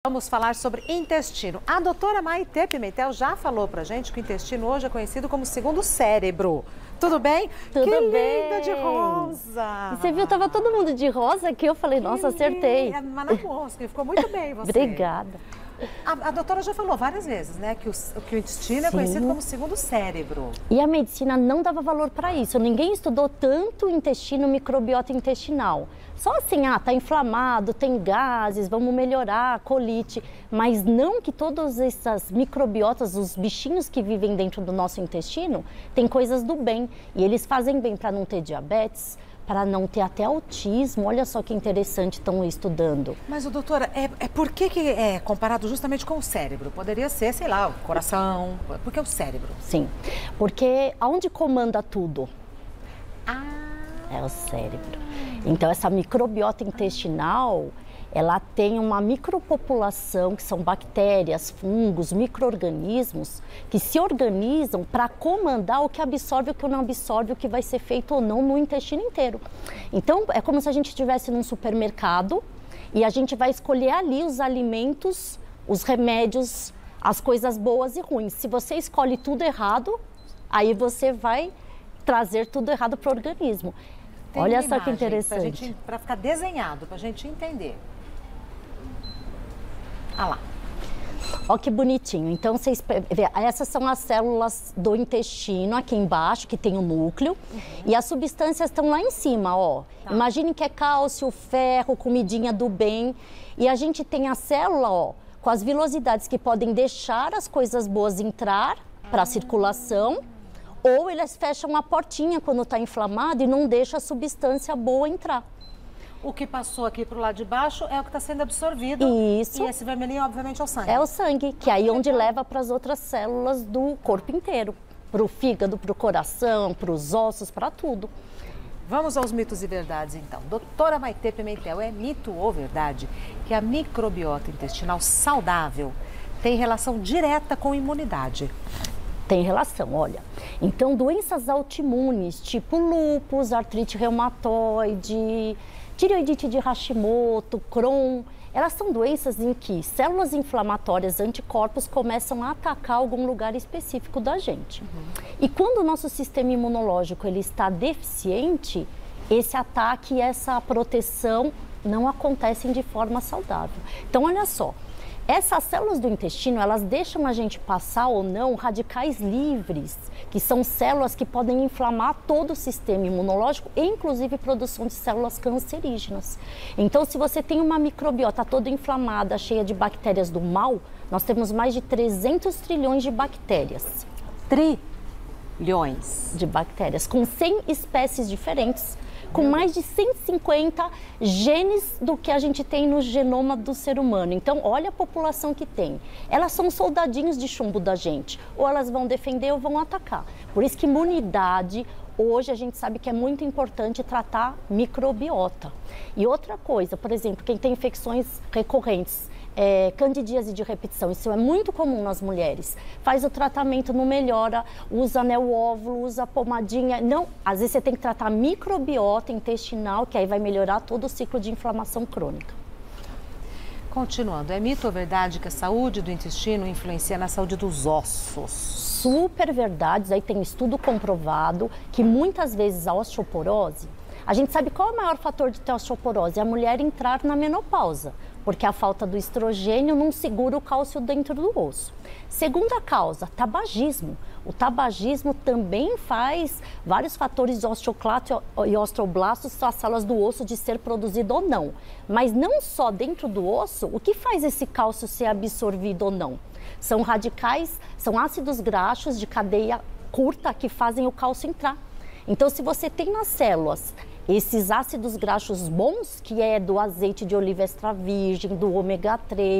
Vamos falar sobre intestino. A doutora Maitê Pimentel já falou pra gente que o intestino hoje é conhecido como segundo cérebro. Tudo bem? Tudo que bem. linda de rosa! E você viu, tava todo mundo de rosa aqui, eu falei, nossa, acertei. Mas na mosca, ficou muito bem você. Obrigada. A doutora já falou várias vezes, né, que o intestino é conhecido como segundo cérebro. E a medicina não dava valor para isso. Ninguém estudou tanto o intestino, microbiota intestinal. Só assim, tá inflamado, tem gases, vamos melhorar, colite. Mas não que todas essas microbiotas, os bichinhos que vivem dentro do nosso intestino, têm coisas do bem. E eles fazem bem para não ter diabetes, para não ter até autismo. Olha só que interessante estão estudando. Mas, doutora, por que é comparado justamente com o cérebro? Poderia ser, sei lá, o coração, porque é o cérebro. Sim, porque aonde comanda tudo? É o cérebro. Então, essa microbiota intestinal, ela tem uma micropopulação, que são bactérias, fungos, micro-organismos, que se organizam para comandar o que absorve, o que não absorve, o que vai ser feito ou não no intestino inteiro. Então, é como se a gente estivesse num supermercado e a gente vai escolher ali os alimentos, os remédios, as coisas boas e ruins. Se você escolhe tudo errado, aí você vai trazer tudo errado para o organismo. Tem Olha uma só que imagem interessante. Para ficar desenhado, para a gente entender. Ah lá. Olha que bonitinho. Então, vocês vê, essas são as células do intestino, aqui embaixo, que tem o núcleo. E as substâncias estão lá em cima, ó. Tá. Imagine que é cálcio, ferro, comidinha do bem. E a gente tem a célula, ó, com as vilosidades que podem deixar as coisas boas entrar para a circulação. Ou eles fecham a portinha quando está inflamado e não deixa a substância boa entrar. O que passou aqui para o lado de baixo é o que está sendo absorvido. Isso. E esse vermelhinho, obviamente, é o sangue. É o sangue, que é aí onde leva para as outras células do corpo inteiro. Para o fígado, para o coração, para os ossos, para tudo. Vamos aos mitos e verdades, então. Doutora Maitê Pimentel, é mito ou verdade que a microbiota intestinal saudável tem relação direta com imunidade? Tem relação, olha. Então, doenças autoimunes, tipo lúpus, artrite reumatoide, tireoidite de Hashimoto, Crohn, elas são doenças em que células inflamatórias, anticorpos, começam a atacar algum lugar específico da gente. E quando o nosso sistema imunológico ele está deficiente, esse ataque e essa proteção não acontecem de forma saudável. Então, olha só. Essas células do intestino, elas deixam a gente passar ou não radicais livres, que são células que podem inflamar todo o sistema imunológico e inclusive produção de células cancerígenas. Então, se você tem uma microbiota toda inflamada, cheia de bactérias do mal, nós temos mais de 300 trilhões de bactérias. Trilhões de bactérias, com 100 espécies diferentes, com mais de 150 genes do que a gente tem no genoma do ser humano. Então, olha a população que tem. Elas são soldadinhos de chumbo da gente. Ou elas vão defender ou vão atacar. Por isso que imunidade, hoje a gente sabe que é muito importante tratar microbiota. E outra coisa, por exemplo, quem tem infecções recorrentes, candidíase de repetição, isso é muito comum nas mulheres. Faz o tratamento, não melhora, usa o óvulo, usa pomadinha. Não, às vezes você tem que tratar a microbiota intestinal, que aí vai melhorar todo o ciclo de inflamação crônica. Continuando, é mito ou verdade que a saúde do intestino influencia na saúde dos ossos? Super verdade, aí tem estudo comprovado que muitas vezes a osteoporose, a gente sabe qual é o maior fator de ter osteoporose? É a mulher entrar na menopausa, porque a falta do estrogênio não segura o cálcio dentro do osso. Segunda causa, tabagismo. O tabagismo também faz vários fatores de osteoclasto e osteoblastos, as células do osso, de ser produzido ou não. Mas não só dentro do osso, o que faz esse cálcio ser absorvido ou não? São radicais, são ácidos graxos de cadeia curta que fazem o cálcio entrar. Então, se você tem nas células esses ácidos graxos bons, que é do azeite de oliva extra virgem, do ômega 3,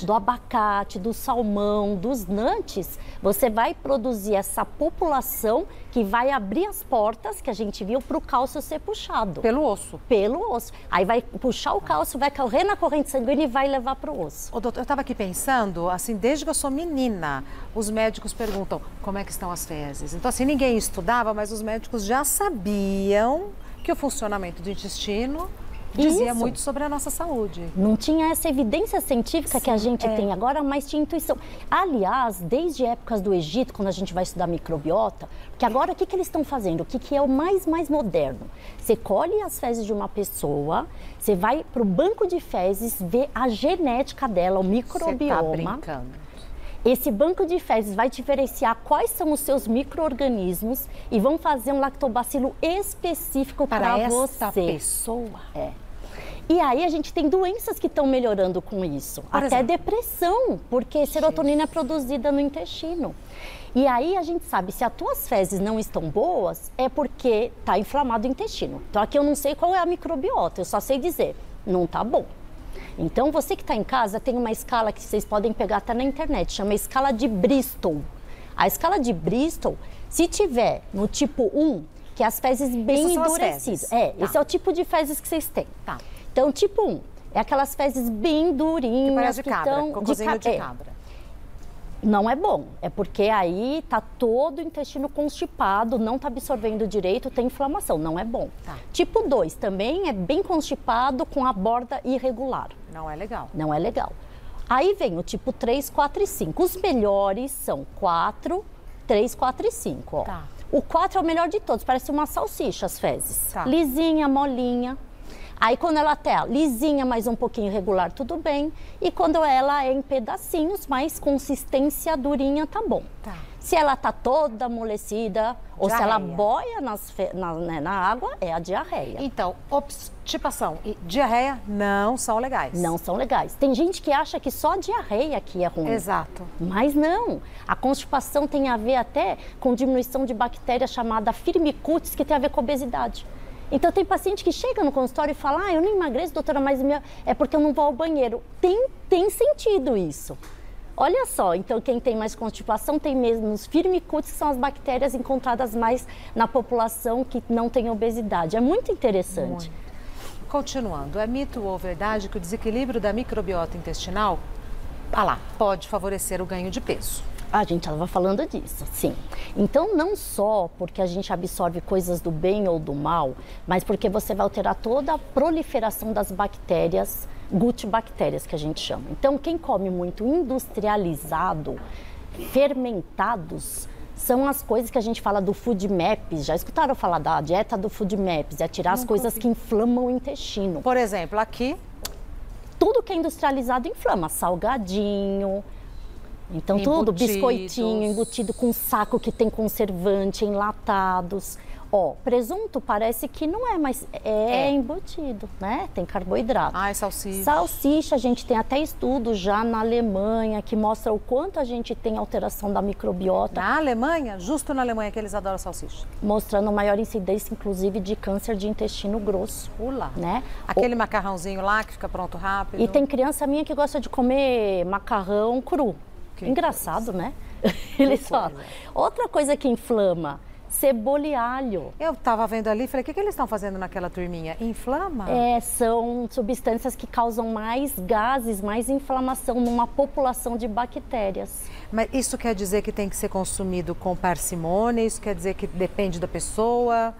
do abacate, do salmão, dos nuts, você vai produzir essa população que vai abrir as portas, que a gente viu, para o cálcio ser puxado. Pelo osso? Pelo osso. Aí vai puxar o cálcio, vai correr na corrente sanguínea e vai levar para o osso. Ô, doutor, eu estava aqui pensando, assim, desde que eu sou menina, os médicos perguntam como é que estão as fezes. Então, assim, ninguém estudava, mas os médicos já sabiam que o funcionamento do intestino dizia Isso. muito sobre a nossa saúde. Não tinha essa evidência científica que a gente tem agora, mas tinha intuição. Aliás, desde épocas do Egito, quando a gente vai estudar microbiota, porque agora o que eles estão fazendo? O que é o mais moderno? Você colhe as fezes de uma pessoa, você vai para o banco de fezes, ver a genética dela, o microbioma. Você tá brincando. Esse banco de fezes vai diferenciar quais são os seus micro-organismos e vão fazer um lactobacilo específico para essa você. pessoa. E aí a gente tem doenças que estão melhorando com isso. Até depressão, porque serotonina é produzida no intestino. E aí a gente sabe, se as tuas fezes não estão boas, é porque está inflamado o intestino. Então aqui eu não sei qual é a microbiota, eu só sei dizer, não está bom. Então, você que está em casa, tem uma escala que vocês podem pegar até na internet, chama escala de Bristol. A escala de Bristol, se tiver no tipo 1, que é as fezes bem endurecidas. Esse é o tipo de fezes que vocês têm. Tá. Então, tipo 1, é aquelas fezes bem durinhas. Que parece de cabra, cocôzinho de cabra. Não é bom, é porque aí tá todo o intestino constipado, não tá absorvendo direito, tem inflamação, não é bom. Tá. Tipo 2 também é bem constipado com a borda irregular. Não é legal. Não é legal. Aí vem o tipo 3, 4 e 5. Os melhores são 4, 3, 4 e 5. Ó. Tá. O 4 é o melhor de todos, parece uma salsicha as fezes. Tá. Lisinha, molinha. Aí quando ela tá lisinha, mas um pouquinho irregular, tudo bem. E quando ela é em pedacinhos, mas consistência durinha, tá bom. Tá. Se ela tá toda amolecida, ou se ela boia na água, é a diarreia. Então, obstipação e diarreia não são legais. Não são legais. Tem gente que acha que só a diarreia aqui é ruim. Exato. Mas não. A constipação tem a ver até com diminuição de bactéria chamada Firmicutes, que tem a ver com obesidade. Então, tem paciente que chega no consultório e fala, eu não emagreço, doutora, mas é porque eu não vou ao banheiro. Tem sentido isso. Olha só, então quem tem mais constipação tem mesmo os Firmicutes, que são as bactérias encontradas mais na população que não tem obesidade. É muito interessante. Muito. Continuando, é mito ou verdade que o desequilíbrio da microbiota intestinal, pode favorecer o ganho de peso? A gente estava falando disso, sim. Então, não só porque a gente absorve coisas do bem ou do mal, mas porque você vai alterar toda a proliferação das bactérias, gut-bactérias que a gente chama. Então, quem come muito industrializado, fermentados, são as coisas que a gente fala do food maps. Já escutaram falar da dieta do food maps? É tirar as coisas que inflamam o intestino. Por exemplo, aqui... Tudo que é industrializado inflama, salgadinho... Então, tudo, biscoitinho, embutido com saco que tem conservante, enlatados. Ó, presunto parece que não é, mas é embutido, né? Tem carboidrato. Salsicha. Salsicha, a gente tem até estudo já na Alemanha que mostra o quanto a gente tem alteração da microbiota. Na Alemanha? Justo na Alemanha que eles adoram salsicha. Mostrando maior incidência, inclusive, de câncer de intestino grosso. Né? Aquele macarrãozinho lá que fica pronto rápido. E tem criança minha que gosta de comer macarrão cru. Engraçado, né? Eles falam. Outra coisa que inflama, cebola e alho. Eu estava vendo ali e falei, o que eles estão fazendo naquela turminha? Inflama? São substâncias que causam mais gases, mais inflamação numa população de bactérias. Mas isso quer dizer que tem que ser consumido com parcimônia? Isso quer dizer que depende da pessoa?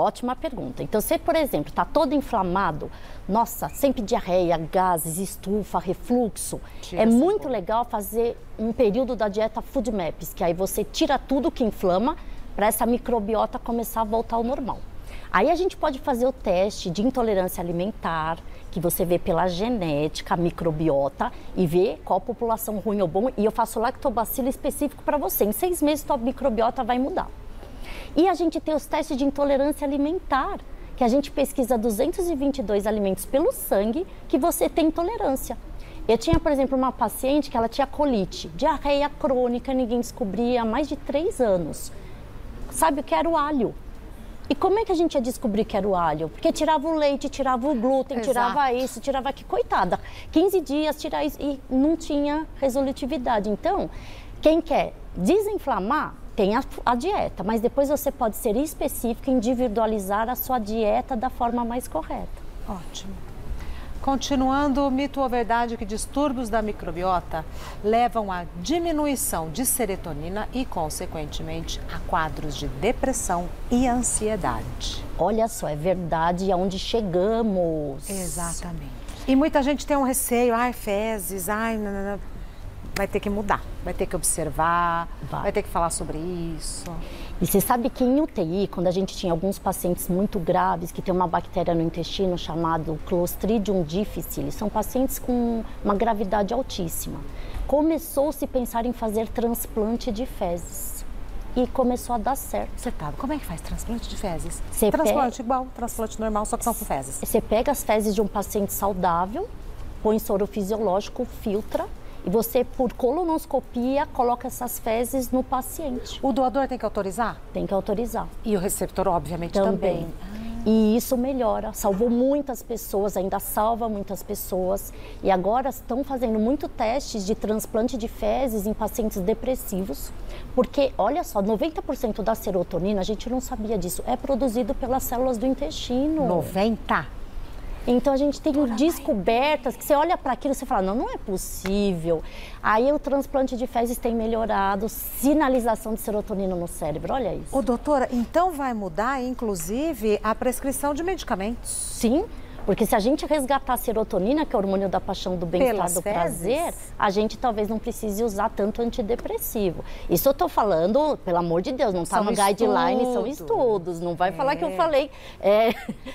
Ótima pergunta. Então, se, por exemplo, está todo inflamado, nossa, sempre diarreia, gases, estufa, refluxo, é muito legal fazer um período da dieta Food Maps, que aí você tira tudo que inflama para essa microbiota começar a voltar ao normal. Aí a gente pode fazer o teste de intolerância alimentar, que você vê pela genética, a microbiota, e vê qual população ruim ou bom, e eu faço lactobacilo específico para você. Em 6 meses, tua microbiota vai mudar. E a gente tem os testes de intolerância alimentar, que a gente pesquisa 222 alimentos pelo sangue que você tem intolerância. Eu tinha, por exemplo, uma paciente que ela tinha colite, diarreia crônica, ninguém descobria há mais de 3 anos. Sabe o que era o alho? E como é que a gente ia descobrir que era o alho? Porque tirava o leite, tirava o glúten, tirava isso, tirava aquilo. Coitada, 15 dias, tirar isso e não tinha resolutividade. Então, quem quer desinflamar, tem a dieta, mas depois você pode ser específico e individualizar a sua dieta da forma mais correta. Ótimo. Continuando, mito ou verdade que distúrbios da microbiota levam à diminuição de serotonina e, consequentemente, a quadros de depressão e ansiedade. Olha só, é verdade aonde chegamos. Exatamente. E muita gente tem um receio, ai, fezes, ai, não. Vai ter que mudar, vai ter que observar, vai ter que falar sobre isso. E você sabe que em UTI, quando a gente tinha alguns pacientes muito graves, que tem uma bactéria no intestino chamada Clostridium difficile, são pacientes com uma gravidade altíssima. Começou-se a pensar em fazer transplante de fezes. E começou a dar certo. Você tá, como é que faz transplante de fezes? Você Transplante igual, transplante normal, só que são com fezes. Você pega as fezes de um paciente saudável, põe soro fisiológico, filtra, e você, por colonoscopia, coloca essas fezes no paciente. O doador tem que autorizar? Tem que autorizar. E o receptor, obviamente, também. E isso melhora, salvou muitas pessoas, ainda salva muitas pessoas. E agora estão fazendo muito testes de transplante de fezes em pacientes depressivos. Porque, olha só, 90% da serotonina, a gente não sabia disso, é produzido pelas células do intestino. 90%? Então, a gente tem descobertas que você olha para aquilo e você fala, não, não é possível. Aí o transplante de fezes tem melhorado, sinalização de serotonina no cérebro, olha isso. Ô, doutora, então vai mudar, inclusive, a prescrição de medicamentos? Sim, porque se a gente resgatar a serotonina, que é o hormônio da paixão, do bem-estar, do prazer, a gente talvez não precise usar tanto antidepressivo. Isso eu tô falando, pelo amor de Deus, não está no guideline, são estudos. Não vai falar que eu falei,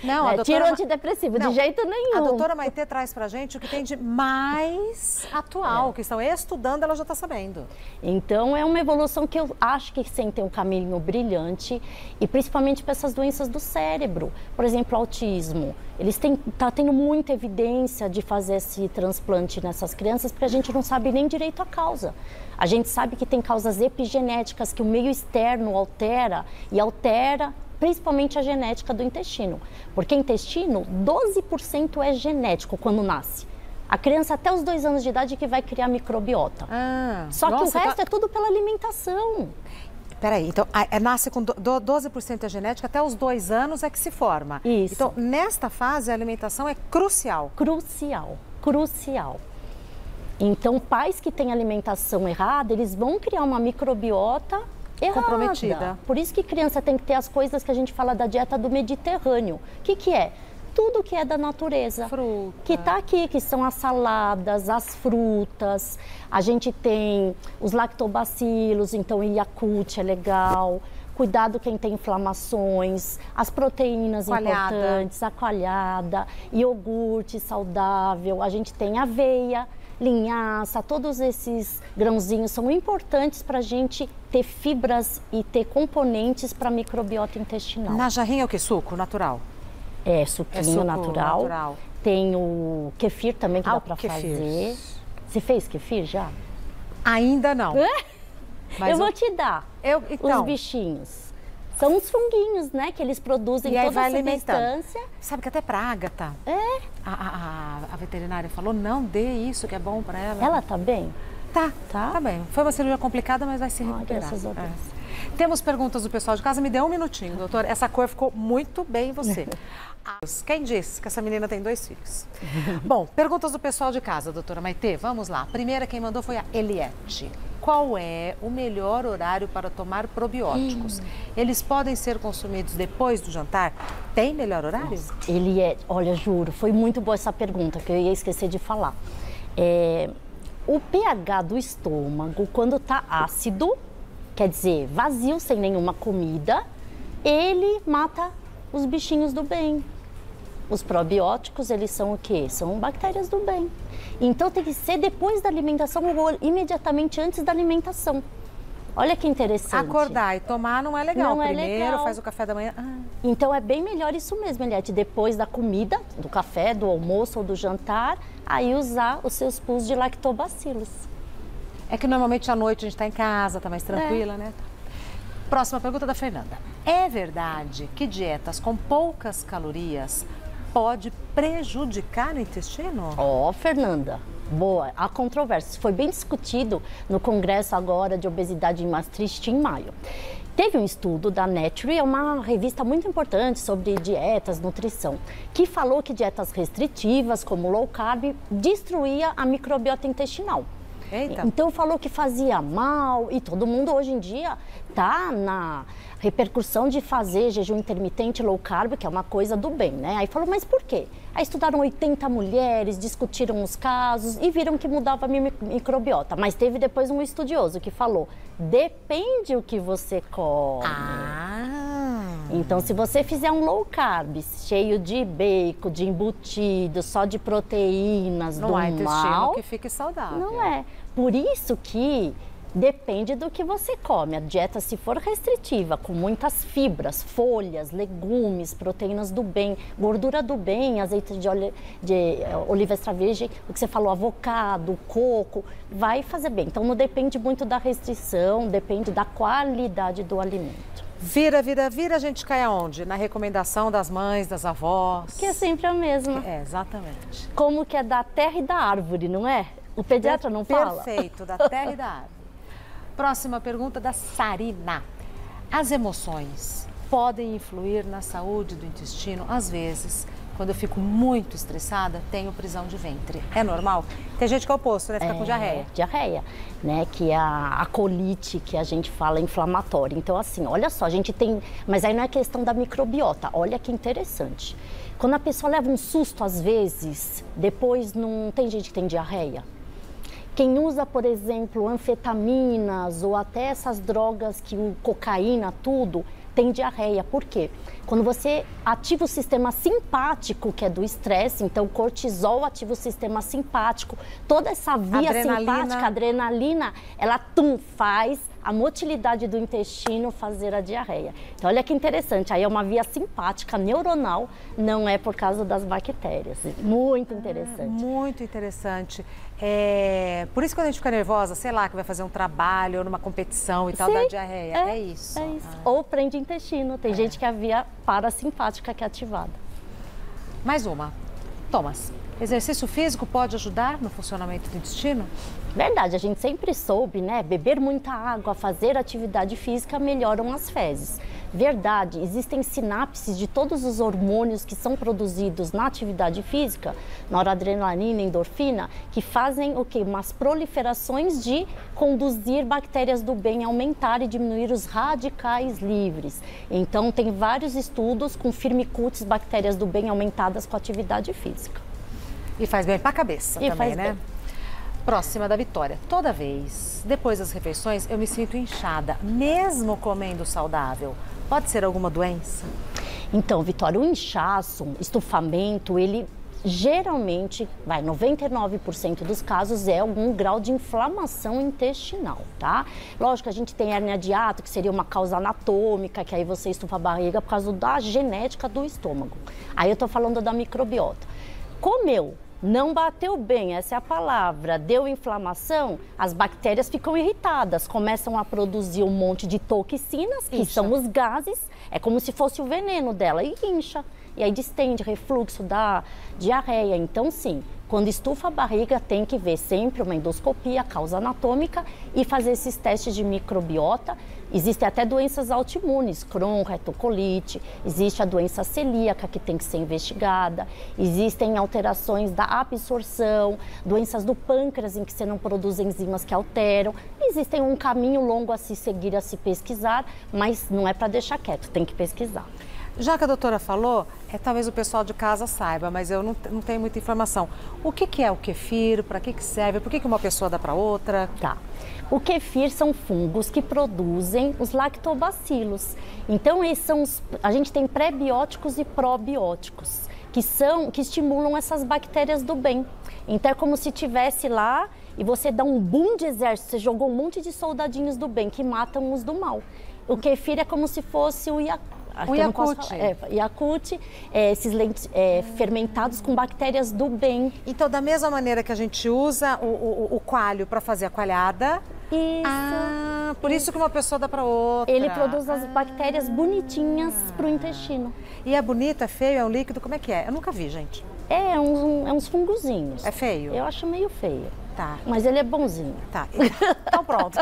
não, a doutora, tira o antidepressivo, de jeito nenhum. A doutora Maitê traz pra gente o que tem de mais atual, que estão estudando, ela já está sabendo. Então, é uma evolução que eu acho que sim, tem um caminho brilhante, e principalmente para essas doenças do cérebro. Por exemplo, autismo. Eles tá tendo muita evidência de fazer esse transplante nessas crianças, porque a gente não sabe nem direito a causa. A gente sabe que tem causas epigenéticas que o meio externo altera, e altera principalmente a genética do intestino. Porque intestino, 12% é genético quando nasce. A criança até os 2 anos de idade que vai criar microbiota. Só que o resto é tudo pela alimentação. Peraí, então nasce com 12% é genética, até os 2 anos é que se forma. Isso. Então, nesta fase, a alimentação é crucial. Crucial, crucial. Então, pais que têm alimentação errada, eles vão criar uma microbiota errada. Comprometida. Por isso que criança tem que ter as coisas que a gente fala da dieta do Mediterrâneo. O que é? Tudo que é da natureza. Fruta. Que está aqui, que são as saladas, as frutas. A gente tem os lactobacilos, então o Yakult é legal. Cuidado quem tem inflamações, as proteínas importantes, a coalhada, iogurte saudável. A gente tem aveia, linhaça, todos esses grãozinhos são importantes para a gente ter fibras e ter componentes para a microbiota intestinal. Na jarrinha é o que? Suco natural? É, suquinho natural. Tem o kefir também que dá para fazer. Você fez kefir já? Ainda não. Mas eu vou te dar então, os bichinhos. São uns funguinhos, né, que eles produzem toda a substância. Sabe que até pra Ágata, a veterinária falou, não dê isso que é bom para ela. Ela tá bem? Tá bem. Foi uma cirurgia complicada, mas vai se recuperar. Temos perguntas do pessoal de casa. Me dê um minutinho, doutor. Essa cor ficou muito bem em você. Quem disse que essa menina tem 2 filhos? Bom, perguntas do pessoal de casa, doutora Maitê. Vamos lá. A primeira quem mandou foi a Eliette. Qual é o melhor horário para tomar probióticos? Eles podem ser consumidos depois do jantar? Tem melhor horário? Olha, juro, foi muito boa essa pergunta, que eu ia esquecer de falar. O pH do estômago, quando está ácido, quer dizer, vazio, sem nenhuma comida, ele mata os bichinhos do bem. Os probióticos, eles são o quê? São bactérias do bem. Então, tem que ser depois da alimentação ou imediatamente antes da alimentação. Olha que interessante. Acordar e tomar não é legal. Não Primeiro é legal. Faz o café da manhã. Então, é bem melhor isso mesmo, Eliette. Depois da comida, do café, do almoço ou do jantar, aí usar os seus pools de lactobacilos. É que normalmente à noite a gente está em casa, está mais tranquila, né? Próxima pergunta da Fernanda. É verdade que dietas com poucas calorias pode prejudicar o intestino? Fernanda, boa. Há controvérsias. Foi bem discutido no congresso agora de obesidade em Maastricht em maio. Teve um estudo da Nature, é uma revista muito importante sobre dietas, nutrição, que falou que dietas restritivas, como low carb, destruía a microbiota intestinal. Eita. Então falou que fazia mal e todo mundo hoje em dia tá na repercussão de fazer jejum intermitente low carb, que é uma coisa do bem, né? Aí falou, mas por quê? Aí estudaram 80 mulheres, discutiram os casos e viram que mudava a microbiota. Mas teve depois um estudioso que falou, depende o que você come. Então, se você fizer um low carb, cheio de bacon, de embutido, só de proteínas, não há intestino que fique saudável. Não é. Por isso que depende do que você come. A dieta, se for restritiva, com muitas fibras, folhas, legumes, proteínas do bem, gordura do bem, azeite de oliva extra virgem, o que você falou, avocado, coco, vai fazer bem. Então, não depende muito da restrição, depende da qualidade do alimento. Vira, a gente cai aonde? Na recomendação das mães, das avós. Que é sempre a mesma. É, exatamente. Como que é da terra e da árvore, não é? O pediatra não fala? Perfeito, da terra e da árvore. Próxima pergunta da Sarina. As emoções podem influir na saúde do intestino? Às vezes, quando eu fico muito estressada, tenho prisão de ventre. É normal? Tem gente que é o oposto, né? Fica com diarreia. Diarreia, né? Que é a colite que a gente fala inflamatória. Então, assim, olha só, a gente tem... Mas aí não é questão da microbiota. Olha que interessante. Quando a pessoa leva um susto, às vezes, depois não tem gente que tem diarreia. Quem usa, por exemplo, anfetaminas ou até essas drogas que cocaína, tudo, tem diarreia. Por quê? Quando você ativa o sistema simpático, que é do estresse, então cortisol ativa o sistema simpático, toda essa via simpática, adrenalina, ela faz a motilidade do intestino fazer a diarreia. Então, olha que interessante, aí é uma via simpática, neuronal, não é por causa das bactérias. Muito interessante. Muito interessante. Por isso, quando a gente fica nervosa, sei lá, que vai fazer um trabalho ou numa competição e tal, dá diarreia. É isso. É isso. Ou prende intestino. Tem gente que a via parasimpática que é ativada. Mais uma. Thomas, exercício físico pode ajudar no funcionamento do intestino? Verdade, a gente sempre soube, né? Beber muita água, fazer atividade física melhoram as fezes. Verdade, existem sinapses de todos os hormônios que são produzidos na atividade física, noradrenalina, endorfina, que fazem o quê? Umas proliferações de conduzir bactérias do bem, aumentar e diminuir os radicais livres. Então, tem vários estudos com firmicutes, bactérias do bem aumentadas com atividade física. E faz bem para a cabeça também, né? Bem. Próxima da Vitória. Toda vez, depois das refeições, eu me sinto inchada, mesmo comendo saudável. Pode ser alguma doença? Então, Vitória, o inchaço, estufamento, ele geralmente, 99% dos casos é algum grau de inflamação intestinal, tá? Lógico, a gente tem hérnia de hiato, que seria uma causa anatômica, que aí você estufa a barriga por causa da genética do estômago. Aí eu tô falando da microbiota. Comeu, não bateu bem, essa é a palavra, deu inflamação, as bactérias ficam irritadas, começam a produzir um monte de toxinas, que são os gases, é como se fosse o veneno dela, e incha. E aí distende, refluxo, dá diarreia. Então, sim, quando estufa a barriga, tem que ver sempre uma endoscopia, causa anatômica e fazer esses testes de microbiota. Existem até doenças autoimunes, Crohn, retocolite, existe a doença celíaca que tem que ser investigada, existem alterações da absorção, doenças do pâncreas em que você não produz enzimas que alteram. Existem um caminho longo a se seguir, a se pesquisar, mas não é para deixar quieto, tem que pesquisar. Já que a doutora falou, talvez o pessoal de casa saiba, mas eu não tenho muita informação. O que é o kefir? Para que serve? Por que uma pessoa dá para outra? Tá. O kefir são fungos que produzem os lactobacilos. Então, a gente tem pré-bióticos e probióticos, que estimulam essas bactérias do bem. Então, é como se tivesse lá e você dá um boom de exército, você jogou um monte de soldadinhos do bem que matam os do mal. O kefir é como se fosse o Yakult. Yakult, esses leites fermentados com bactérias do bem. Então, da mesma maneira que a gente usa o coalho para fazer a coalhada. Isso. Por isso que uma pessoa dá para outra. Ele produz as bactérias bonitinhas para o intestino. E é bonito, é feio, é um líquido, como é que é? Eu nunca vi, gente. É uns fungozinhos. É feio? Eu acho meio feio. Tá. Mas ele é bonzinho. Tá. Então pronto.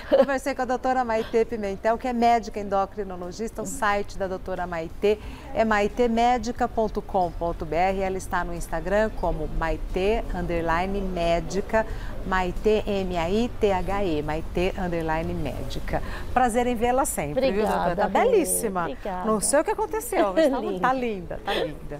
Conversei com a doutora Maitê Pimentel, que é médica endocrinologista. O site da doutora Maitê é maitemedica.com.br. Ela está no Instagram como Maitê_médica, Maitê, M-A-I-T-H-E, Maitê_médica. Prazer em vê-la sempre. Obrigada, viu, doutora? Tá belíssima. Obrigada. Não sei o que aconteceu, mas tá linda, tá linda.